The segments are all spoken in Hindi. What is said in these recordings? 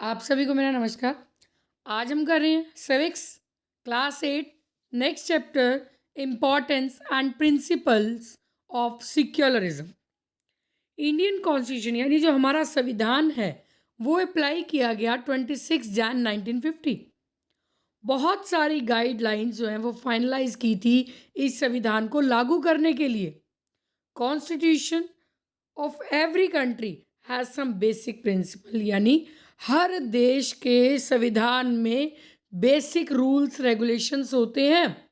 आप सभी को मेरा नमस्कार। आज हम कर रहे हैं civics class 8 next chapter importance and principles of secularism. Indian constitution यानी जो हमारा संविधान है वो अप्लाई किया गया 26 जैन 1950। बहुत सारी गाइडलाइंस जो हैं वो फाइनलाइज की थी इस संविधान को लागू करने के लिए। Constitution of every country has some basic principle यानी हर देश के संविधान में बेसिक रूल्स रेगुलेशंस होते हैं।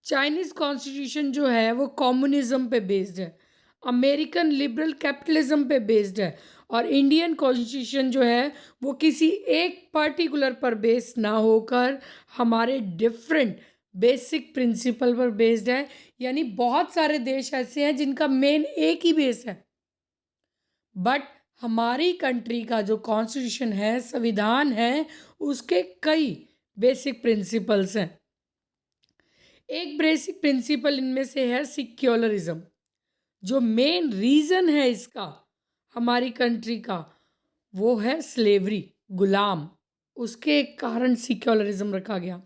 चाइनीज़ कॉन्स्टिट्यूशन जो है वो कम्युनिज्म पे बेस्ड है, अमेरिकन लिबरल कैपिटलिज्म पे बेस्ड है, और इंडियन कॉन्स्टिट्यूशन जो है वो किसी एक पर्टिकुलर पर बेस्ड ना होकर हमारे डिफरेंट बेसिक प्रिंसिपल पर बेस्ड है। यानी बहुत सारे देश ऐसे हैं जिनका मेन एक ही बेस है, बट हमारी कंट्री का जो कॉन्स्टिट्यूशन है, संविधान है, उसके कई बेसिक प्रिंसिपल्स हैं। एक बेसिक प्रिंसिपल इनमें से है सिक्योलरिज्म। जो मेन रीज़न है इसका हमारी कंट्री का वो है स्लेवरी, गुलाम। उसके कारण सिक्योलरिज्म रखा गया।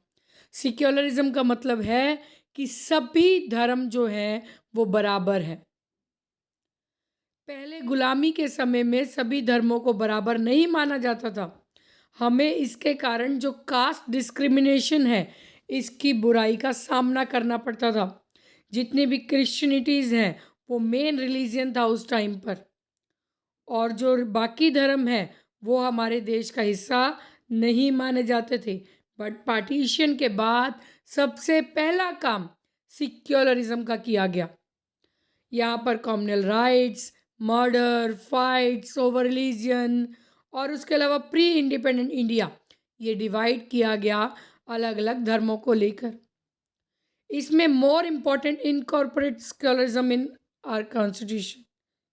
सिक्योलरिज्म का मतलब है कि सभी धर्म जो हैं वो बराबर हैं। पहले गुलामी के समय में सभी धर्मों को बराबर नहीं माना जाता था। हमें इसके कारण जो कास्ट डिस्क्रिमिनेशन है इसकी बुराई का सामना करना पड़ता था। जितने भी क्रिश्चियनिटीज़ हैं वो मेन रिलीजन था उस टाइम पर, और जो बाकी धर्म है वो हमारे देश का हिस्सा नहीं माने जाते थे। बट पार्टीशन के बाद सबसे पहला काम सिक्योलरिज्म का किया गया। यहाँ पर communal riots, murder, fights over religion और उसके अलावा प्री इंडिपेंडेंट इंडिया ये डिवाइड किया गया अलग अलग धर्मों को लेकर। इसमें more important incorporate secularism in our constitution,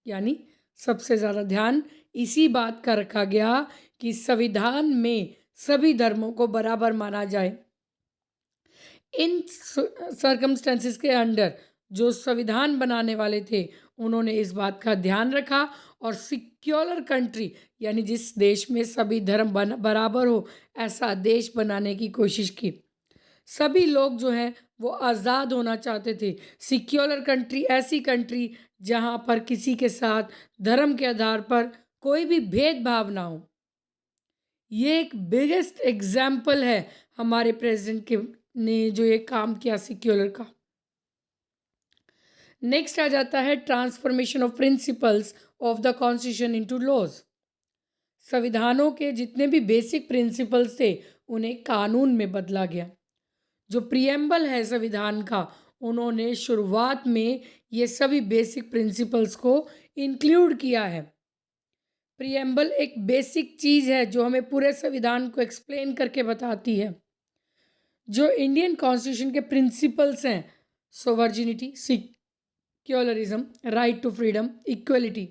यानी सबसे ज़्यादा ध्यान इसी बात का रखा गया कि संविधान में सभी धर्मों को बराबर माना जाए। इन सर्कमस्टेंसेस के अंडर जो संविधान बनाने वाले थे उन्होंने इस बात का ध्यान रखा और सिक्योलर कंट्री यानी जिस देश में सभी धर्म बराबर हो ऐसा देश बनाने की कोशिश की। सभी लोग जो हैं वो आज़ाद होना चाहते थे। सिक्योलर कंट्री ऐसी कंट्री जहाँ पर किसी के साथ धर्म के आधार पर कोई भी भेदभाव ना हो। ये एक बिगेस्ट एग्जाम्पल है हमारे प्रेसिडेंट के ने जो ये काम किया सिक्योलर का। नेक्स्ट आ जाता है transformation of principles of the constitution into laws. संविधानों के जितने भी बेसिक प्रिंसिपल्स थे उन्हें कानून में बदला गया। जो प्रियम्बल है संविधान का उन्होंने शुरुआत में ये सभी बेसिक प्रिंसिपल्स को इंक्लूड किया है। प्रियम्बल एक बेसिक चीज़ है जो हमें पूरे संविधान को एक्सप्लेन करके बताती है। जो इंडियन कॉन्स्टिट्यूशन के प्रिंसिपल्स हैं, sovereignty, secularism, right to freedom, equality,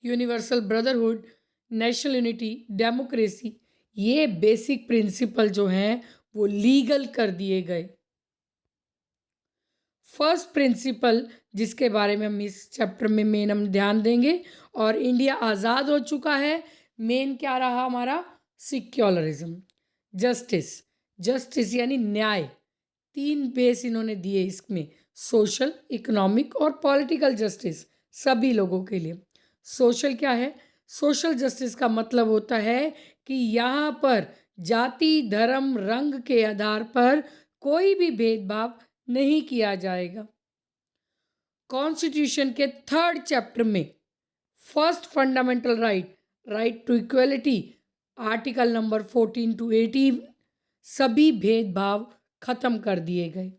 universal brotherhood, national unity, democracy, ये बेसिक प्रिंसिपल जो हैं वो लीगल कर दिए गए। फर्स्ट प्रिंसिपल जिसके बारे में हम इस चैप्टर में मेन हम ध्यान देंगे, और इंडिया आज़ाद हो चुका है, मेन क्या रहा हमारा? सिक्योलरिज्म। जस्टिस, जस्टिस यानी न्याय, तीन बेस इन्होंने दिए इसमें, सोशल, इकोनॉमिक और पॉलिटिकल जस्टिस सभी लोगों के लिए। सोशल क्या है? सोशल जस्टिस का मतलब होता है कि यहाँ पर जाति, धर्म, रंग के आधार पर कोई भी भेदभाव नहीं किया जाएगा। कॉन्स्टिट्यूशन के थर्ड चैप्टर में first fundamental right, right to equality, article number 14 to 18 सभी भेदभाव खत्म कर दिए गए।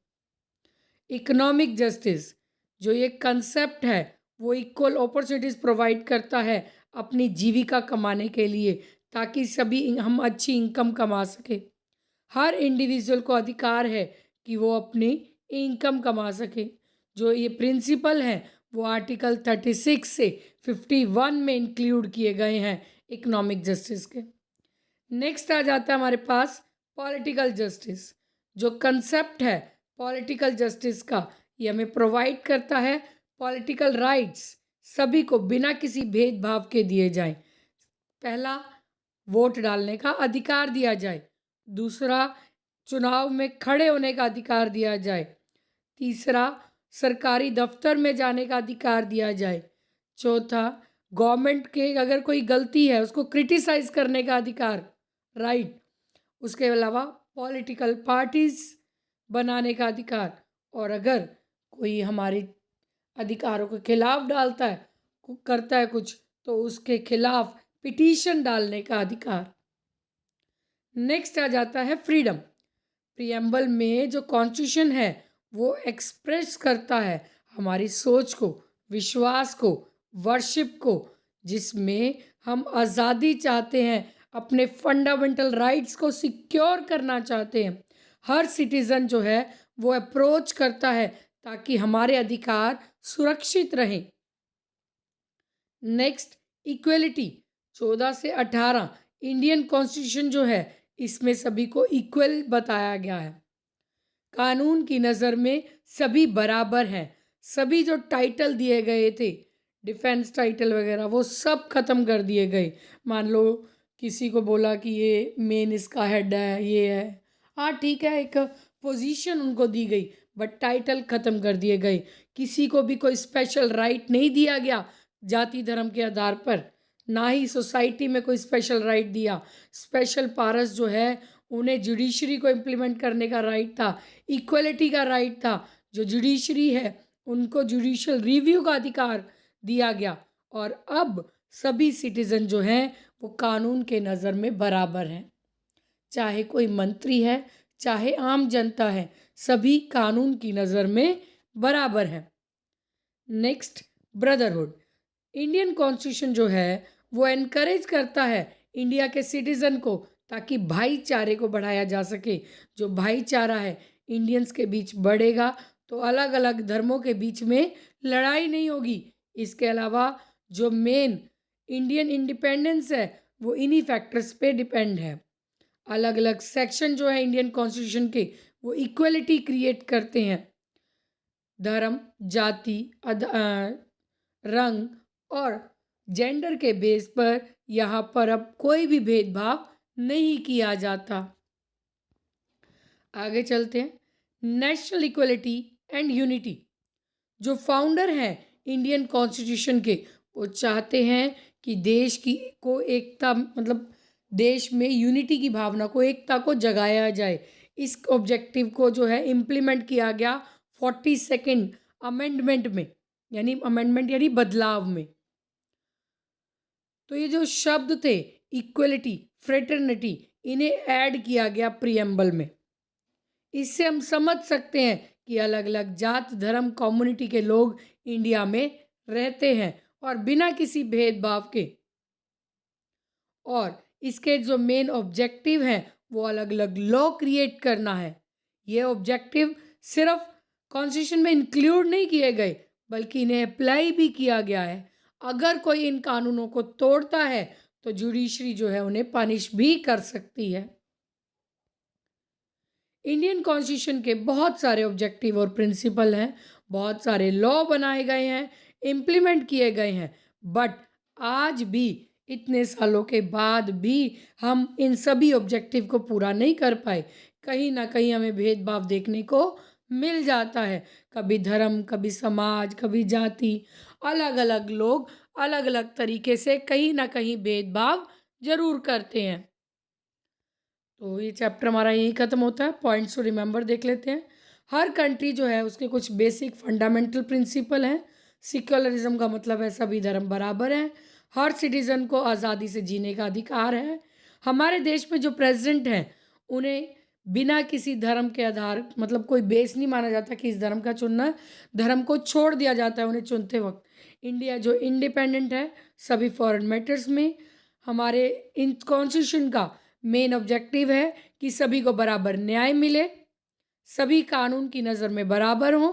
इकोनॉमिक जस्टिस जो ये कंसेप्ट है वो इक्वल अपॉर्चुनिटीज़ प्रोवाइड करता है अपनी जीविका कमाने के लिए, ताकि सभी हम अच्छी इनकम कमा सके। हर इंडिविजुअल को अधिकार है कि वो अपनी इनकम कमा सके। जो ये प्रिंसिपल हैं वो आर्टिकल 36 से 51 में इंक्लूड किए गए हैं इकोनॉमिक जस्टिस के। नेक्स्ट आ जाता है हमारे पास पॉलिटिकल जस्टिस। जो कंसेप्ट है पॉलिटिकल जस्टिस का, ये हमें प्रोवाइड करता है पॉलिटिकल राइट्स सभी को बिना किसी भेदभाव के दिए जाएं। पहला वोट डालने का अधिकार दिया जाए। दूसरा, चुनाव में खड़े होने का अधिकार दिया जाए। तीसरा, सरकारी दफ्तर में जाने का अधिकार दिया जाए। चौथा, गवर्नमेंट के अगर कोई गलती है उसको क्रिटिसाइज करने का अधिकार, राइट। उसके अलावा पॉलिटिकल पार्टीज बनाने का अधिकार, और अगर कोई हमारे अधिकारों के खिलाफ डालता है करता है कुछ, तो उसके खिलाफ पिटीशन डालने का अधिकार। नेक्स्ट आ जाता है फ्रीडम। प्रियम्बल में जो कॉन्स्टिट्यूशन है वो एक्सप्रेस करता है हमारी सोच को, विश्वास को, वर्शिप को, जिसमें हम आज़ादी चाहते हैं, अपने फंडामेंटल राइट्स को सिक्योर करना चाहते हैं। हर सिटीज़न जो है वो अप्रोच करता है ताकि हमारे अधिकार सुरक्षित रहें। Next, equality. 14 से 18 इंडियन कॉन्स्टिट्यूशन जो है इसमें सभी को इक्वल बताया गया है। कानून की नज़र में सभी बराबर हैं। सभी जो टाइटल दिए गए थे, डिफेंस टाइटल वगैरह, वो सब ख़त्म कर दिए गए। मान लो किसी को बोला कि ये मेन इसका हेड है, ये है, हाँ ठीक है, एक पोजीशन उनको दी गई, बट टाइटल ख़त्म कर दिए गए। किसी को भी कोई स्पेशल राइट नहीं दिया गया जाति धर्म के आधार पर, ना ही सोसाइटी में कोई स्पेशल राइट दिया। स्पेशल पावर्स जो है उन्हें जुडिशरी को इम्प्लीमेंट करने का राइट था, इक्वलिटी का राइट था। जो जुडिशरी है उनको जुडिशियल रिव्यू का अधिकार दिया गया, और अब सभी सिटीज़न जो हैं वो कानून के नज़र में बराबर हैं। चाहे कोई मंत्री है, चाहे आम जनता है, सभी कानून की नज़र में बराबर हैं। Next, brotherhood. इंडियन कॉन्स्टिट्यूशन जो है वो एनकरेज करता है इंडिया के सिटीज़न को, ताकि भाईचारे को बढ़ाया जा सके। जो भाईचारा है इंडियंस के बीच बढ़ेगा तो अलग अलग धर्मों के बीच में लड़ाई नहीं होगी। इसके अलावा जो मेन इंडियन इंडिपेंडेंस है वो इन्हीं फैक्टर्स पे डिपेंड है। अलग अलग सेक्शन जो है इंडियन कॉन्स्टिट्यूशन के वो इक्वलिटी क्रिएट करते हैं। धर्म, जाति, रंग और जेंडर के बेस पर यहाँ पर अब कोई भी भेदभाव नहीं किया जाता। आगे चलते हैं। National equality and unity. जो फाउंडर हैं इंडियन कॉन्स्टिट्यूशन के, वो चाहते हैं कि देश की को एकता, मतलब देश में यूनिटी की भावना को, एकता को जगाया जाए। इस ऑब्जेक्टिव को जो है इम्प्लीमेंट किया गया 42nd अमेंडमेंट में, यानी अमेंडमेंट यानी बदलाव में। तो ये जो शब्द थे इक्वलिटी, फ्रेटर्निटी, इन्हें ऐड किया गया प्रियम्बल में। इससे हम समझ सकते हैं कि अलग अलग जात धर्म कम्युनिटी के लोग इंडिया में रहते हैं और बिना किसी भेदभाव के। और इसके जो मेन ऑब्जेक्टिव हैं वो अलग अलग लॉ क्रिएट करना है। ये ऑब्जेक्टिव सिर्फ कॉन्स्टिट्यूशन में इंक्लूड नहीं किए गए, बल्कि इन्हें अप्लाई भी किया गया है। अगर कोई इन कानूनों को तोड़ता है तो जुडिशरी जो है उन्हें पनिश भी कर सकती है। इंडियन कॉन्स्टिट्यूशन के बहुत सारे ऑब्जेक्टिव और प्रिंसिपल हैं, बहुत सारे लॉ बनाए गए हैं, इम्प्लीमेंट किए गए हैं, बट आज भी इतने सालों के बाद भी हम इन सभी ऑब्जेक्टिव को पूरा नहीं कर पाए। कहीं ना कहीं हमें भेदभाव देखने को मिल जाता है। कभी धर्म, कभी समाज, कभी जाति, अलग अलग लोग अलग अलग तरीके से कहीं ना कहीं भेदभाव जरूर करते हैं। तो ये चैप्टर हमारा यहीं ख़त्म होता है। पॉइंट्स टू रिमेंबर देख लेते हैं। हर कंट्री जो है उसके कुछ बेसिक फंडामेंटल प्रिंसिपल हैं। सिक्युलरिज्म का मतलब है सभी धर्म बराबर हैं। हर सिटीज़न को आज़ादी से जीने का अधिकार है। हमारे देश में जो प्रेसिडेंट हैं उन्हें बिना किसी धर्म के आधार, मतलब कोई बेस नहीं माना जाता कि इस धर्म का चुनना है, धर्म को छोड़ दिया जाता है उन्हें चुनते वक्त। इंडिया जो इंडिपेंडेंट है सभी फॉरेन मैटर्स में। हमारे इन कॉन्स्टिट्यूशन का मेन ऑब्जेक्टिव है कि सभी को बराबर न्याय मिले, सभी कानून की नज़र में बराबर हों,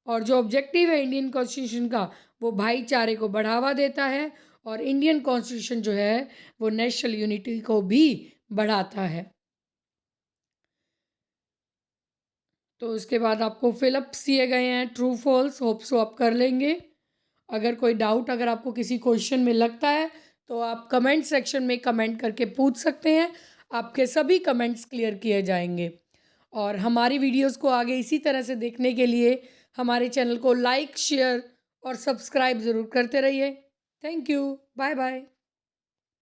और जो ऑब्जेक्टिव है इंडियन कॉन्स्टिट्यूशन का वो भाईचारे को बढ़ावा देता है, और इंडियन कॉन्स्टिट्यूशन जो है वो नेशनल यूनिटी को भी बढ़ाता है। तो उसके बाद आपको फिलअप्स दिए गए हैं, ट्रू फॉल्स, होप सो आप कर लेंगे। अगर कोई डाउट, अगर आपको किसी क्वेश्चन में लगता है तो आप कमेंट सेक्शन में कमेंट करके पूछ सकते हैं, आपके सभी कमेंट्स क्लियर किए जाएँगे। और हमारी वीडियोज़ को आगे इसी तरह से देखने के लिए हमारे चैनल को लाइक, शेयर और सब्सक्राइब ज़रूर करते रहिए। Thank you. Bye bye.